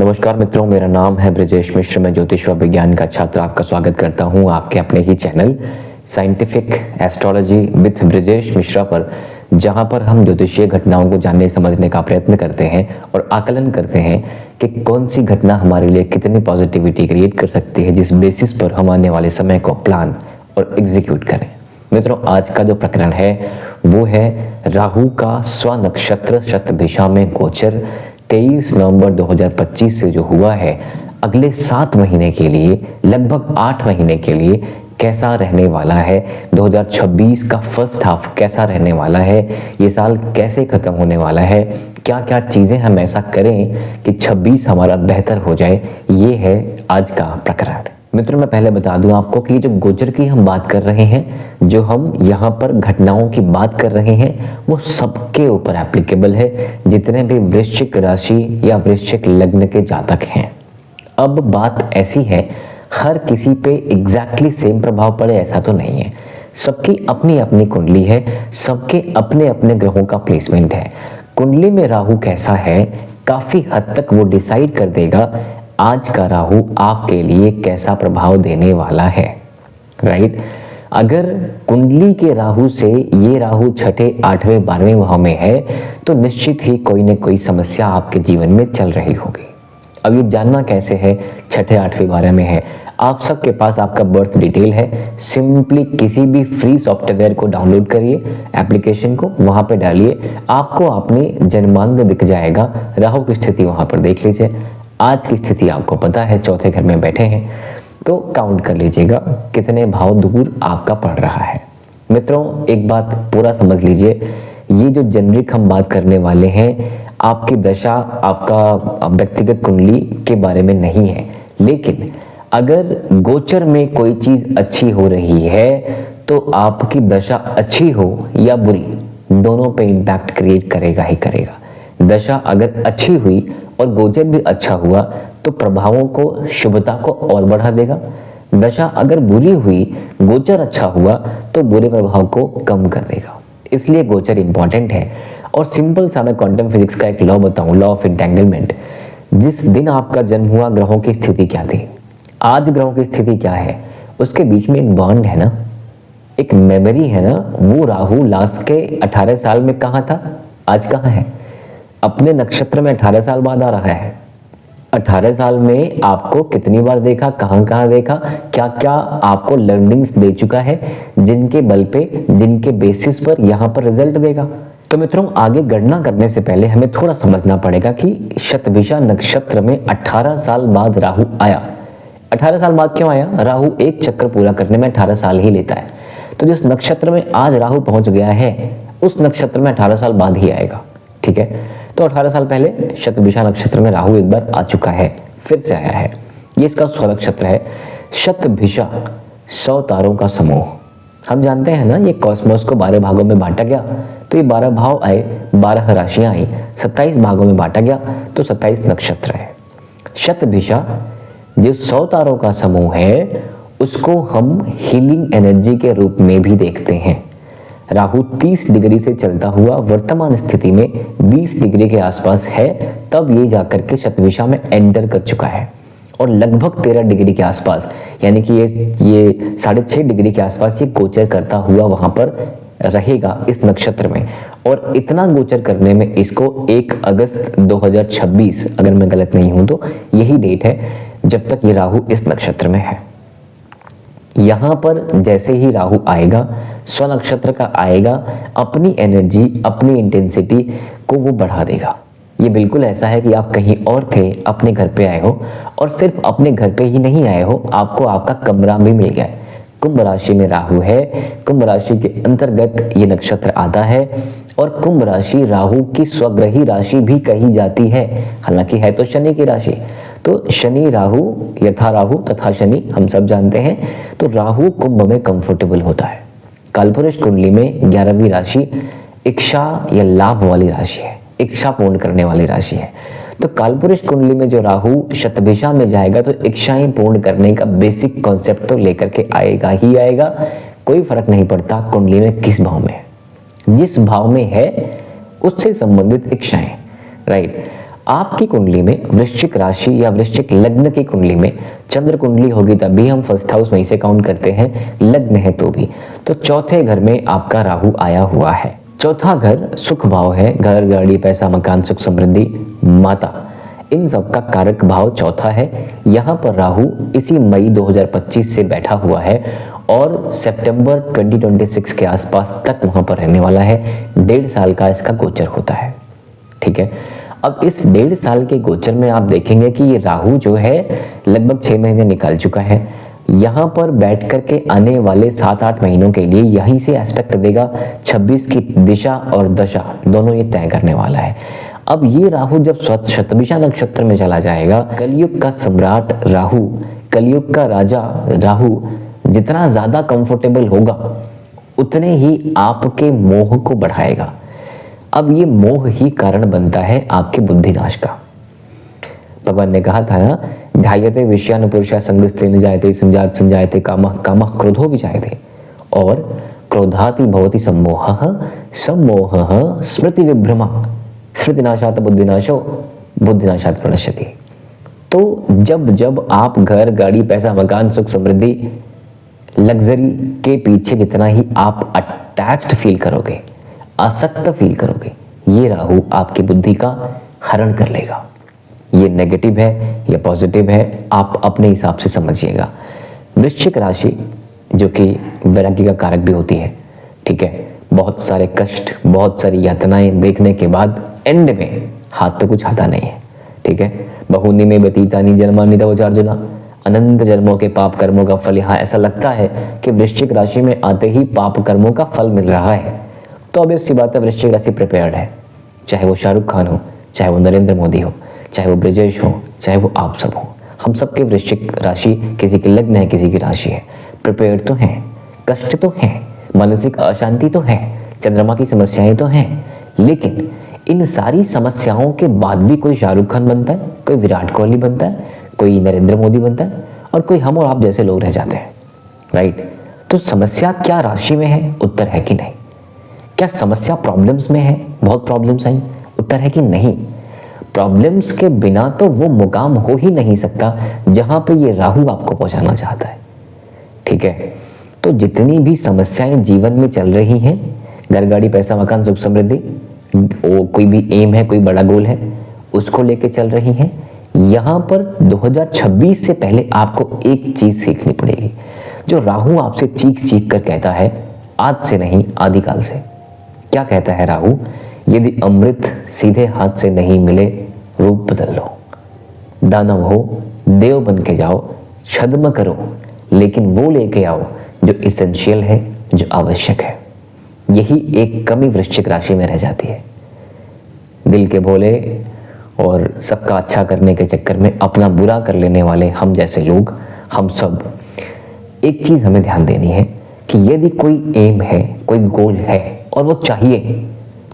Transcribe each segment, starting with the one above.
नमस्कार मित्रों, मेरा नाम है ब्रजेश मिश्र। मैं ज्योतिष व विज्ञान का छात्र आपका स्वागत करता हूं आपके अपने ही channel scientific astrology with Brajesh Mishra पर, जहां पर हम ज्योतिषीय घटनाओं को जानने समझने का प्रयत्न करते हैं और आकलन करते हैं कि कौन सी घटना हमारे लिए कितनी पॉजिटिविटी क्रिएट कर सकती है, जिस बेसिस पर हम आने वाले समय को प्लान और एग्जीक्यूट करें। मित्रों, आज का जो प्रकरण है वो है राहु का स्वनक्षत्र शतभिषा में गोचर 23 नवंबर 2025 से जो हुआ है, अगले 7 महीने के लिए, लगभग 8 महीने के लिए कैसा रहने वाला है। 2026 का फर्स्ट हाफ कैसा रहने वाला है, ये साल कैसे खत्म होने वाला है, क्या क्या चीजें हम ऐसा करें कि 26 हमारा बेहतर हो जाए, ये है आज का प्रकरण। मित्रों, मैं पहले बता दूं आपको कि जो गोचर की हम बात कर रहे हैं, जो हम यहाँ पर घटनाओं की बात कर रहे हैं, वो सबके ऊपर एप्लीकेबल है, जितने भी वृश्चिक राशि या वृश्चिक लग्न के जातक हैं। अब बात ऐसी है, हर किसी पे एग्जैक्टली सेम प्रभाव पड़े ऐसा तो नहीं है। सबकी अपनी अपनी कुंडली है, सबके अपने अपने ग्रहों का प्लेसमेंट है। कुंडली में राहु कैसा है, काफी हद तक वो डिसाइड कर देगा आज का राहु आपके लिए कैसा प्रभाव देने वाला है। राइट? अगर कुंडली के राहु से ये राहु छठे, 8वें, 12वें भाव में है, तो निश्चित ही कोई न कोई समस्या आपके जीवन में चल रही होगी। अब ये जानना कैसे है छठे, 8वें, 12वें में है? आप सबके पास आपका बर्थ डिटेल है। सिंपली किसी भी फ्री सॉफ्टवेयर को डाउनलोड करिए, एप्लीकेशन को वहां पे डालिए, आपको अपनी जन्मांक दिख जाएगा। राहु की स्थिति वहां पर देख लीजिए। आज की स्थिति आपको पता है, चौथे घर में बैठे हैं, तो काउंट कर लीजिएगा कितने भाव दूर आपका पड़ रहा है। मित्रों, एक बात पूरा समझ लीजिए, ये जो जेनरिक हम बात करने वाले हैं, आपकी दशा, आपका व्यक्तिगत कुंडली के बारे में नहीं है। लेकिन अगर गोचर में कोई चीज अच्छी हो रही है, तो आपकी दशा अच्छी हो या बुरी, दोनों पे इम्पैक्ट क्रिएट करेगा ही करेगा। दशा अगर अच्छी हुई और गोचर भी अच्छा हुआ, तो प्रभावों को, शुभता को और बढ़ा देगा। दशा अगर बुरी हुई, गोचर अच्छा हुआ, तो बुरे प्रभाव को कम कर देगा। इसलिए गोचर इंपॉर्टेंट है। और सिंपल सा मैं क्वांटम फिजिक्स का एक लॉ बताऊं, लॉ ऑफ एंटेंगलमेंट। जिस दिन आपका जन्म हुआ, ग्रहों की स्थिति क्या थी, आज ग्रहों की स्थिति क्या है, उसके बीच में एक बॉन्ड है ना, एक मेमोरी है ना। वो राहु लास्ट के 18 साल में कहाँ था, आज कहाँ है? अपने नक्षत्र में 18 साल बाद आ रहा है। 18 साल में आपको कितनी बार देखा, कहां कहां देखा, क्या क्या आपको लर्निंग्स दे चुका है, जिनके बल पे, जिनके बेसिस पर यहां पर रिजल्ट देगा। तो मित्रों, आगे गणना करने से पहले हमें थोड़ा समझना पड़ेगा कि शतभिषा नक्षत्र में 18 साल बाद राहु आया। 18 साल बाद क्यों आया? राहु एक चक्कर पूरा करने में 18 साल ही लेता है। तो जिस नक्षत्र में आज राहु पहुंच गया है, उस नक्षत्र में 18 साल बाद ही आएगा। ठीक है? तो 18 साल पहले शतभिषा नक्षत्र में राहु एक बार आ चुका है, फिर से आया है। ये इसका स्वनक्षत्र है। शतभिषा 100 तारों का समूह। हम जानते हैं ना, ये कॉस्मोस को 12 भागों में बांटा गया, तो ये 12 भाव आए, 12 राशियां आई, 27 भागों में बांटा गया, तो 27 नक्षत्र है। शतभिषा जो 100 तारों का समूह है, उसको हम हीलिंग एनर्जी के रूप में भी देखते हैं। राहु 30 डिग्री से चलता हुआ वर्तमान स्थिति में 20 डिग्री के आसपास है, तब ये जाकर के शतभिषा में एंटर कर चुका है। और लगभग 13 डिग्री के आसपास, यानी कि ये 6.5 डिग्री के आसपास ये गोचर करता हुआ वहां पर रहेगा इस नक्षत्र में। और इतना गोचर करने में इसको 1 अगस्त 2026, अगर मैं गलत नहीं हूं तो यही डेट है जब तक ये राहु इस नक्षत्र में है। यहां पर जैसे ही राहु आएगा, स्वनक्षत्र का आएगा, अपनी एनर्जी, अपनी इंटेंसिटी को वो बढ़ा देगा। ये बिल्कुल ऐसा है कि आप कहीं और थे, अपने घर पे आए हो, और सिर्फ अपने घर पे ही नहीं आए हो, आपको आपका कमरा भी मिल गया है। कुंभ राशि में राहु है, कुंभ राशि के अंतर्गत ये नक्षत्र आता है, और कुंभ राशि राहु की स्वग्रही राशि भी कही जाती है, हालांकि है तो शनि की राशि। तो शनि राहु, यथा राहु तथा शनि, हम सब जानते हैं। तो राहु कुंभ में कंफर्टेबल होता है। कालपुरुष कुंडली में 11वीं राशि इच्छा या लाभ वाली राशि है, इच्छा पूर्ण करने वाली राशि है। तो कालपुरुष कुंडली में जो राहु शतभिषा में जाएगा, तो इच्छाएं पूर्ण करने का बेसिक कॉन्सेप्ट तो लेकर के आएगा ही आएगा। कोई फर्क नहीं पड़ता कुंडली में किस भाव में है, जिस भाव में है उससे संबंधित इच्छाएं। राइट? आपकी कुंडली में वृश्चिक राशि या वृश्चिक लग्न की कुंडली में चंद्र कुंडली होगी तभी हम फर्स्ट हाउस वहीं से काउंट करते हैं, लग्न है तो भी। तो चौथे घर में आपका राहु आया हुआ है। चौथा घर सुख भाव है, घर गाड़ी पैसा मकान सुख समृद्धि माता, इन सब का कारक भाव चौथा है। यहाँ पर राहु इसी मई 2025 से बैठा हुआ है और सितंबर 2026 के आसपास तक वहां पर रहने वाला है। 1.5 साल का इसका गोचर होता है, ठीक है। अब इस 1.5 साल के गोचर में आप देखेंगे कि ये राहु जो है लगभग 6 महीने निकाल चुका है। यहाँ पर बैठ करके आने वाले 7-8 महीनों के लिए यहीं से एस्पेक्ट देगा। 26 की दिशा और दशा दोनों ये तय करने वाला है। अब ये राहु जब शतभिषा नक्षत्र में चला जाएगा, कलयुग का सम्राट राहु, कलयुग का राजा राहु जितना ज्यादा कंफर्टेबल होगा उतने ही आपके मोह को बढ़ाएगा। अब ये मोह ही कारण बनता है आपके बुद्धिनाश का। भगवान ने कहा था ना, ध्यायते विषयान पुरुषा संगस्तेन जायते संजात संजायते कामः कामः क्रोधो विजायते, और क्रोधाति भवति सम्मोहः सम्मोहः स्मृति विभ्रमः स्मृतिनाशात् बुद्धिनाशो बुद्धिनाशात् प्रणश्यति। तो जब जब आप घर गाड़ी पैसा मकान सुख समृद्धि लग्जरी के पीछे जितना ही आप अटैच्ड फील करोगे, आसक्त फील करोगे, ये राहु आपकी बुद्धि का हरण कर लेगा। ये नेगेटिव है या पॉजिटिव है आप अपने हिसाब से समझिएगा। वृश्चिक राशि जो कि वैराग्य का कारक भी होती है, ठीक है, बहुत सारे कष्ट बहुत सारी यातनाएं देखने के बाद एंड में हाथ तो कुछ आता नहीं है, ठीक है। बहुनी में व्यतीतानि जन्मानि तव चार्जुना, अनंत जन्मों के पाप कर्मों का फल। यहाँ ऐसा लगता है कि वृश्चिक राशि में आते ही पाप कर्मों का फल मिल रहा है। तो अब इसकी बात है, वृश्चिक राशि प्रिपेयर्ड है, चाहे वो शाहरुख खान हो, चाहे वो नरेंद्र मोदी हो, चाहे वो ब्रजेश हो, चाहे वो आप सब हो, हम सबके वृश्चिक राशि किसी की लग्न है किसी की राशि है, प्रिपेयर्ड तो हैं, कष्ट तो हैं, मानसिक अशांति तो है, चंद्रमा की समस्याएं तो हैं, लेकिन इन सारी समस्याओं के बाद भी कोई शाहरुख खान बनता है, कोई विराट कोहली बनता है, कोई नरेंद्र मोदी बनता है और कोई हम और आप जैसे लोग रह जाते हैं, राइट। तो समस्या क्या राशि में है? उत्तर है कि नहीं। क्या समस्या प्रॉब्लम्स में है? बहुत प्रॉब्लम्स आई, उत्तर है कि नहीं। प्रॉब्लम्स के बिना तो वो मुकाम हो ही नहीं सकता जहां पे ये राहु आपको पहुंचाना चाहता है, ठीक है। तो जितनी भी समस्याएं जीवन में चल रही हैं, घर गाड़ी पैसा मकान सुख समृद्धि, वो कोई भी एम है, कोई बड़ा गोल है, उसको लेके चल रही हैं, यहाँ पर 2026 से पहले आपको एक चीज सीखनी पड़ेगी जो राहु आपसे चीख चीख कर कहता है, आज से नहीं आदिकाल से। क्या कहता है राहु? यदि अमृत सीधे हाथ से नहीं मिले, रूप बदल लो, दानव हो, देव बन के जाओ, छद्म करो, लेकिन वो लेके आओ जो इसेंशियल है, जो आवश्यक है। यही एक कमी वृश्चिक राशि में रह जाती है। दिल के भोले और सबका अच्छा करने के चक्कर में अपना बुरा कर लेने वाले हम जैसे लोग, हम सब, एक चीज हमें ध्यान देनी है कि यदि कोई एम है, कोई गोल है और वो चाहिए,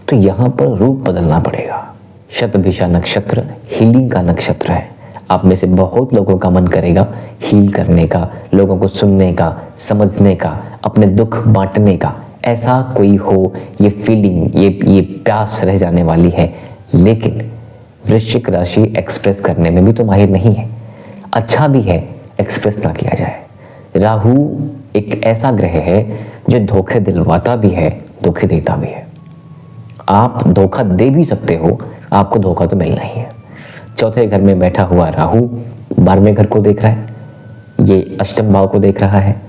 तो यहाँ पर रूप बदलना पड़ेगा। शतभिषा नक्षत्र हीलिंग का नक्षत्र है। आप में से बहुत लोगों का मन करेगा हील करने का, लोगों को सुनने का, समझने का, अपने दुख बांटने का। ऐसा कोई हो, ये फीलिंग, ये प्यास रह जाने वाली है, लेकिन वृश्चिक राशि एक्सप्रेस करने में भी तो माहिर नहीं है। अच्छा भी है एक्सप्रेस ना किया जाए। राहु एक ऐसा ग्रह है जो धोखे दिलवाता भी है, धोखे देता भी है। आप धोखा दे भी सकते हो, आपको धोखा तो मिलना ही है। चौथे घर में बैठा हुआ राहु 12वें घर को देख रहा है, ये अष्टम भाव को देख रहा है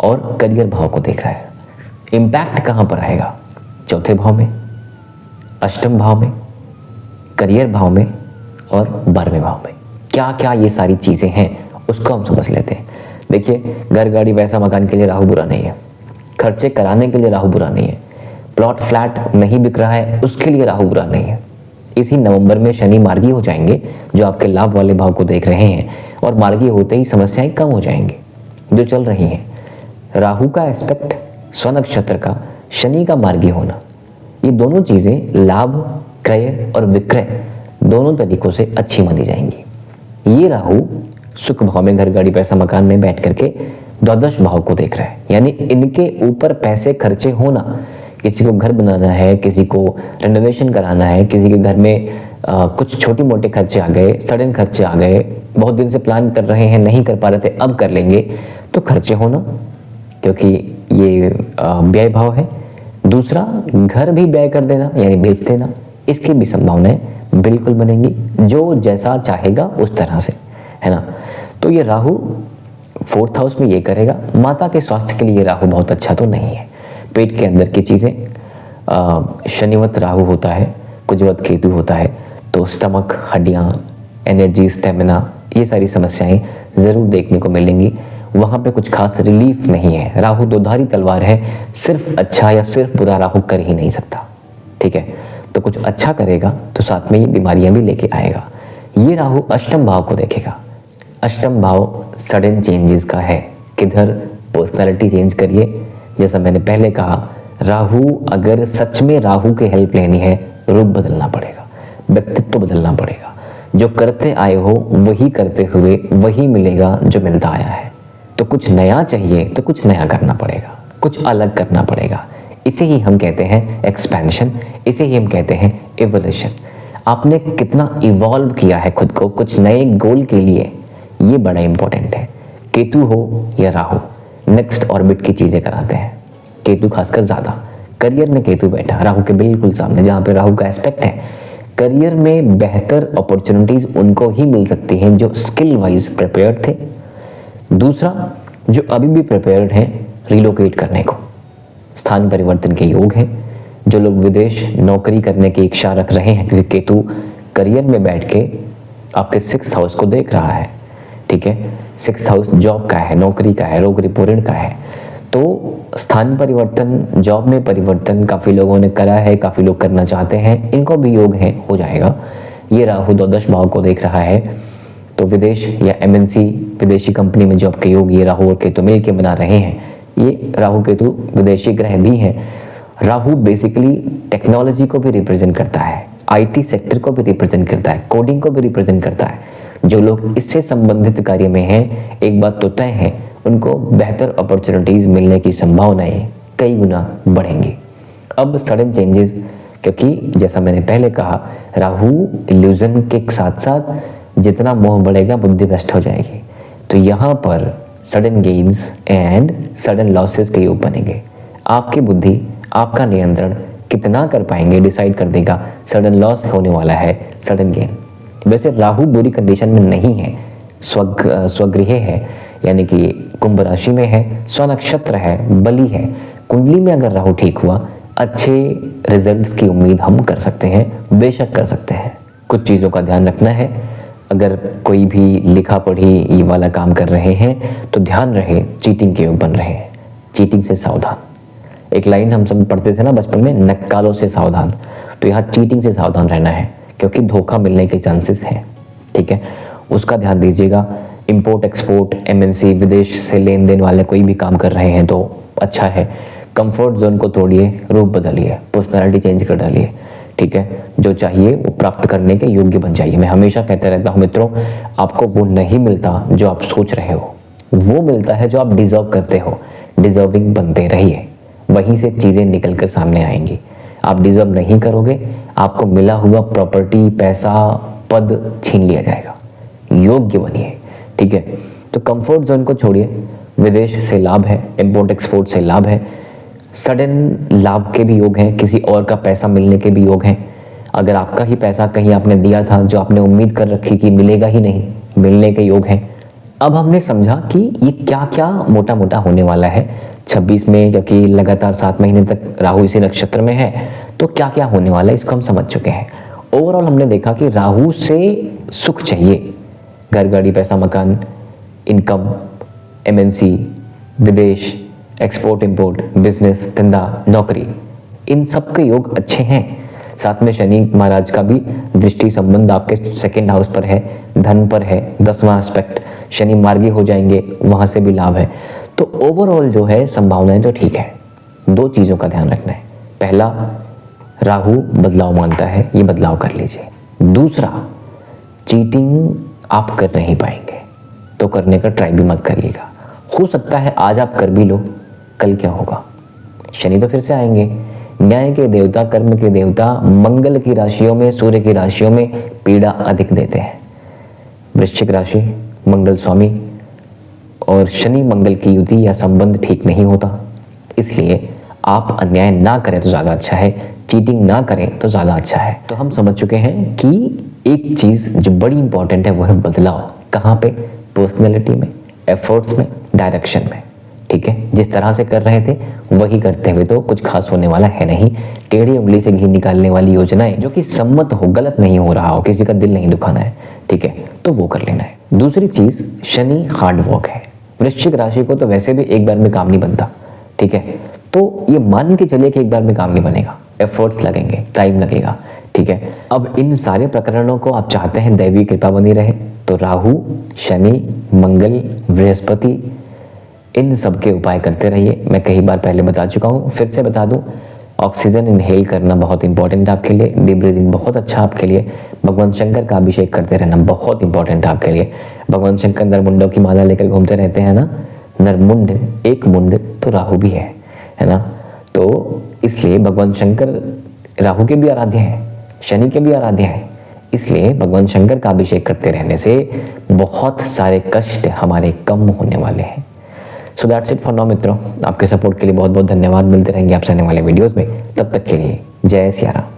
और करियर भाव को देख रहा है। इम्पैक्ट कहाँ पर आएगा? चौथे भाव में, अष्टम भाव में, करियर भाव में और 12वें भाव में। क्या क्या ये सारी चीजें हैं उसको हम समझ लेते हैं। देखिए, घर गाड़ी पैसा मकान के लिए राहु बुरा नहीं है, खर्चे कराने के लिए राहु बुरा नहीं है, प्लॉट फ्लैट नहीं बिक रहा है उसके लिए राहु बुरा नहीं है। इसी नवंबर में शनि मार्गी हो जाएंगे जो आपके लाभ वाले भाव को देख रहे हैं, और मार्गी होते ही समस्याएं कम हो जाएंगी जो चल रही हैं। राहु का एस्पेक्ट, स्वनक्षत्र का, शनि का मार्गी होना, ये दोनों चीजें लाभ, क्रय और विक्रय दोनों तरीकों से अच्छी मानी जाएंगी। ये राहु सुख भाव में, घर गाड़ी पैसा मकान में बैठ करके द्वादश भाव को देख रहा है, यानी इनके ऊपर पैसे खर्चे होना। किसी को घर बनाना है, किसी को रेनोवेशन कराना है, किसी के घर में कुछ छोटी मोटे खर्चे आ गए, सडन खर्चे आ गए, बहुत दिन से प्लान कर रहे हैं नहीं कर पा रहे थे अब कर लेंगे, तो खर्चे होना, क्योंकि ये व्यय भाव है। दूसरा, घर भी व्यय कर देना यानी बेच देना, इसकी भी संभावनाएं बिल्कुल बनेंगी, जो जैसा चाहेगा उस तरह से, है ना। तो ये राहु 4th हाउस में ये करेगा। माता के स्वास्थ्य के लिए राहु बहुत अच्छा तो नहीं है। पेट के अंदर की चीज़ें, शनिवत राहु होता है, कुजवत केतु होता है, तो स्टमक, हड्डियाँ, एनर्जी, स्टेमिना, ये सारी समस्याएं ज़रूर देखने को मिलेंगी। वहाँ पे कुछ खास रिलीफ नहीं है। राहु दोधारी तलवार है, सिर्फ अच्छा या सिर्फ बुरा राहु कर ही नहीं सकता, ठीक है। तो कुछ अच्छा करेगा तो साथ में ये बीमारियां भी लेके आएगा। ये राहु अष्टम भाव को देखेगा। अष्टम भाव सडन चेंजेस का है। किधर? पर्सनालिटी चेंज करिए। जैसा मैंने पहले कहा, राहु अगर सच में राहु की हेल्प लेनी है, रूप बदलना पड़ेगा, व्यक्तित्व बदलना पड़ेगा। जो करते आए हो वही करते हुए वही मिलेगा जो मिलता आया है। तो कुछ नया चाहिए तो कुछ नया करना पड़ेगा, कुछ अलग करना पड़ेगा। इसे ही हम कहते हैं एक्सपेंशन, इसे ही हम कहते हैं इवोल्यूशन। आपने कितना इवॉल्व किया है खुद को कुछ नए गोल के लिए, ये बड़ा इंपॉर्टेंट है। केतु हो या राहु, नेक्स्ट ऑर्बिट की चीज़ें कराते हैं। केतु खासकर ज़्यादा, करियर में केतु बैठा राहु के बिल्कुल सामने, जहाँ पे राहु का एस्पेक्ट है। करियर में बेहतर अपॉर्चुनिटीज़ उनको ही मिल सकती हैं जो स्किल वाइज प्रिपेयर्ड थे। दूसरा, जो अभी भी प्रिपेयर्ड हैं रिलोकेट करने को, स्थान परिवर्तन के योग हैं। जो लोग विदेश नौकरी करने की इच्छा रख रहे हैं, क्योंकि केतु करियर में बैठ के आपके 6th हाउस को देख रहा है, ठीक है। 6th हाउस जॉब का है, नौकरी का है, रोग रिपोर्टेड का है। तो स्थान परिवर्तन, जॉब में परिवर्तन काफ़ी लोगों ने करा है, काफ़ी लोग करना चाहते हैं, इनको भी योग है, हो जाएगा। ये राहु द्वादश भाव को देख रहा है, तो विदेश या MNC विदेशी कंपनी में जॉब के योग ये राहु और केतु मिल के बना रहे हैं। ये राहु केतु विदेशी ग्रह भी हैं। राहु बेसिकली टेक्नोलॉजी को भी रिप्रेजेंट करता है, IT सेक्टर को भी रिप्रेजेंट करता है, कोडिंग को भी रिप्रेजेंट करता है। जो लोग इससे संबंधित कार्य में हैं, एक बात तो तय है, उनको बेहतर अपॉर्चुनिटीज़ मिलने की संभावनाएं कई गुना बढ़ेंगी। अब सडन चेंजेस, क्योंकि जैसा मैंने पहले कहा, राहु इल्यूजन के साथ साथ जितना मोह बढ़ेगा बुद्धि भ्रष्ट हो जाएगी। तो यहाँ पर sudden gains and sudden losses के योग बनेंगे। आपकी बुद्धि, आपका नियंत्रण कितना कर पाएंगे डिसाइड कर देगा। सडन लॉस होने वाला है, सडन गेन। वैसे राहु बुरी कंडीशन में नहीं है, स्वगृह है, यानी कि कुंभ राशि में है, स्वनक्षत्र है, बलि है। कुंडली में अगर राहु ठीक हुआ, अच्छे रिजल्ट्स की उम्मीद हम कर सकते हैं, बेशक कर सकते हैं। कुछ चीज़ों का ध्यान रखना है। अगर कोई भी लिखा पढ़ी ये वाला काम कर रहे हैं तो ध्यान रहे, चीटिंग के योग बन रहे हैं, चीटिंग से सावधान। एक लाइन हम सब पढ़ते थे ना बचपन में, नक्कालों से सावधान। तो यहाँ चीटिंग से सावधान रहना है, क्योंकि धोखा मिलने के चांसेस हैं, ठीक है, उसका ध्यान दीजिएगा। इंपोर्ट एक्सपोर्ट, MNC विदेश से लेन देन वाले कोई भी काम कर रहे हैं तो अच्छा है। कंफर्ट जोन को तोड़िए, रूप बदलिए, पर्सनालिटी चेंज कर डालिए, ठीक है। जो चाहिए वो प्राप्त करने के योग्य बन जाइए। मैं हमेशा कहता रहता हूँ मित्रों, आपको वो नहीं मिलता जो आप सोच रहे हो, वो मिलता है जो आप डिजर्व करते हो। डिजर्विंग बनते रहिए, वहीं से चीज़ें निकल कर सामने आएंगी। आप डिजर्व नहीं करोगे, आपको मिला हुआ प्रॉपर्टी, पैसा, पद छीन लिया जाएगा। योग्य बनिए, ठीक है। तो कंफर्ट जोन को छोड़िए। विदेश से लाभ है, इंपोर्ट एक्सपोर्ट से लाभ है, सडन लाभ के भी योग हैं, किसी और का पैसा मिलने के भी योग हैं। अगर आपका ही पैसा कहीं आपने दिया था जो आपने उम्मीद कर रखी कि मिलेगा ही नहीं, मिलने के योग हैं। अब हमने समझा कि ये क्या क्या मोटा मोटा होने वाला है 26 में, क्योंकि लगातार 7 महीने तक राहु इसी नक्षत्र में है, तो क्या क्या होने वाला है इसको हम समझ चुके हैं। ओवरऑल हमने देखा कि राहु से सुख चाहिए, घर, गाड़ी, पैसा, मकान, इनकम, MNC, विदेश, एक्सपोर्ट इंपोर्ट, बिजनेस, धंधा, नौकरी, इन सब के योग अच्छे हैं। साथ में शनि महाराज का भी दृष्टि संबंध आपके 2nd हाउस पर है, धन पर है, 10वां एस्पेक्ट, शनि मार्गी हो जाएंगे, वहाँ से भी लाभ है। तो ओवरऑल जो है संभावनाएं तो ठीक है। 2 चीज़ों का ध्यान रखना है। पहला, राहु बदलाव मानता है, ये बदलाव कर लीजिए। दूसरा, चीटिंग आप कर नहीं पाएंगे तो करने का ट्राई भी मत करिएगा। हो सकता है आज आप कर भी लो, कल क्या होगा, शनि तो फिर से आएंगे, न्याय के देवता, कर्म के देवता मंगल की राशियों में, सूर्य की राशियों में पीड़ा अधिक देते हैं। वृश्चिक राशि, मंगल स्वामी और शनि मंगल की युति या संबंध ठीक नहीं होता, इसलिए आप अन्याय ना करें तो ज़्यादा अच्छा है, चीटिंग ना करें तो ज़्यादा अच्छा है। तो हम समझ चुके हैं कि एक चीज़ जो बड़ी इंपॉर्टेंट है वो है बदलाव। कहाँ पे? पर्सनैलिटी में, एफर्ट्स में, डायरेक्शन में। ठीक है, जिस तरह से कर रहे थे वही करते हुए तो कुछ खास होने वाला है नहीं। टेढ़ी उंगली से घी निकालने वाली योजनाएं जो कि सम्मत हो, गलत नहीं हो रहा हो, किसी का दिल नहीं दुखाना है, ठीक है, तो वो कर लेना है। दूसरी चीज़, शनि हार्ड वर्क है। वृश्चिक राशि को तो वैसे भी एक बार में काम नहीं बनता, ठीक है, तो ये मान के चलिए कि एक बार में काम नहीं बनेगा, एफर्ट्स लगेंगे, टाइम लगेगा, ठीक है। अब इन सारे प्रकरणों को आप चाहते हैं दैवी कृपा बनी रहे, तो राहु, शनि, मंगल, बृहस्पति, इन सब के उपाय करते रहिए। मैं कई बार पहले बता चुका हूँ, फिर से बता दूँ, ऑक्सीजन इनहेल करना बहुत इंपॉर्टेंट है आपके लिए, डीप ब्रीदिंग बहुत अच्छा आपके लिए, भगवान शंकर का अभिषेक करते रहना बहुत इंपॉर्टेंट है आपके लिए। भगवान शंकर नरमुंडों की माला लेकर घूमते रहते हैं ना, नरमुंड एक मुंड तो राहु भी है ना, तो इसलिए भगवान शंकर राहु के भी आराध्य हैं, शनि के भी आराध्य हैं, इसलिए भगवान शंकर का अभिषेक करते रहने से बहुत सारे कष्ट हमारे कम होने वाले हैं। So that's it for now मित्रों, आपके सपोर्ट के लिए बहुत बहुत धन्यवाद। मिलते रहेंगे आपसे आने वाले वीडियोस में, तब तक के लिए जय सिया राम।